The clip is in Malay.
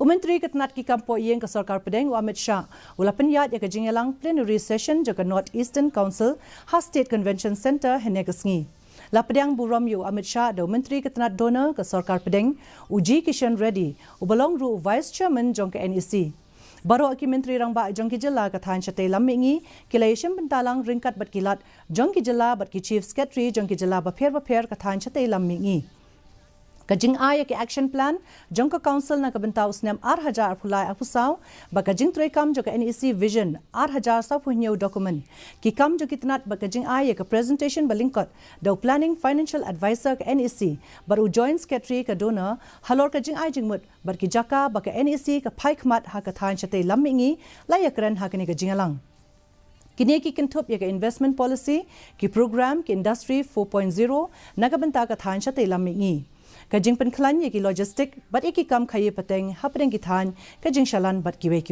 Myntri ke Tnat ki kam Pohiing ke Sorkar Pdeng Amit Shah ula Pyniaid ya ke Jingialang plenary session jaga North Eastern Council ha State Convention Center hene kesngi. La Pdeng buram yu Amit Shah do Myntri ke Tnat donor ke Sorkar Pdeng uji Kishan Reddy ubalong ru Vice Chairman jong ke NEC. Baru aki Myntri rang ba jong ki jela ka than chate lamingi kilayshim bentalang ringkat bat kilat jong ki jela bat ki Chief Secretary jong ki jela ba pher ka than chate lamingi. Kajing ay ke action plan jong ka council na kabentaw snem 8,000 pulai apusaw ba kajing troikam jo ka NEC vision 8,000 sa punyo document ki kam jo kitnat ba kajing ay ka presentation balingkot do planning financial advisor ka NEC baru joint secretary ka donor halor kajing ay jingmut bar ki jaka ba ka NEC ka phaikmat ha ka than chate lamingi layakran ha ka ni Jingialang. Kini ki kintup ya ka investment policy ki program ki industry 4.0 nagabenta ka than chate lamingi. Kajing penklan ye ki logistic bat iki kam khaye pateng hapdeng ki than kajing shalan bat kiwe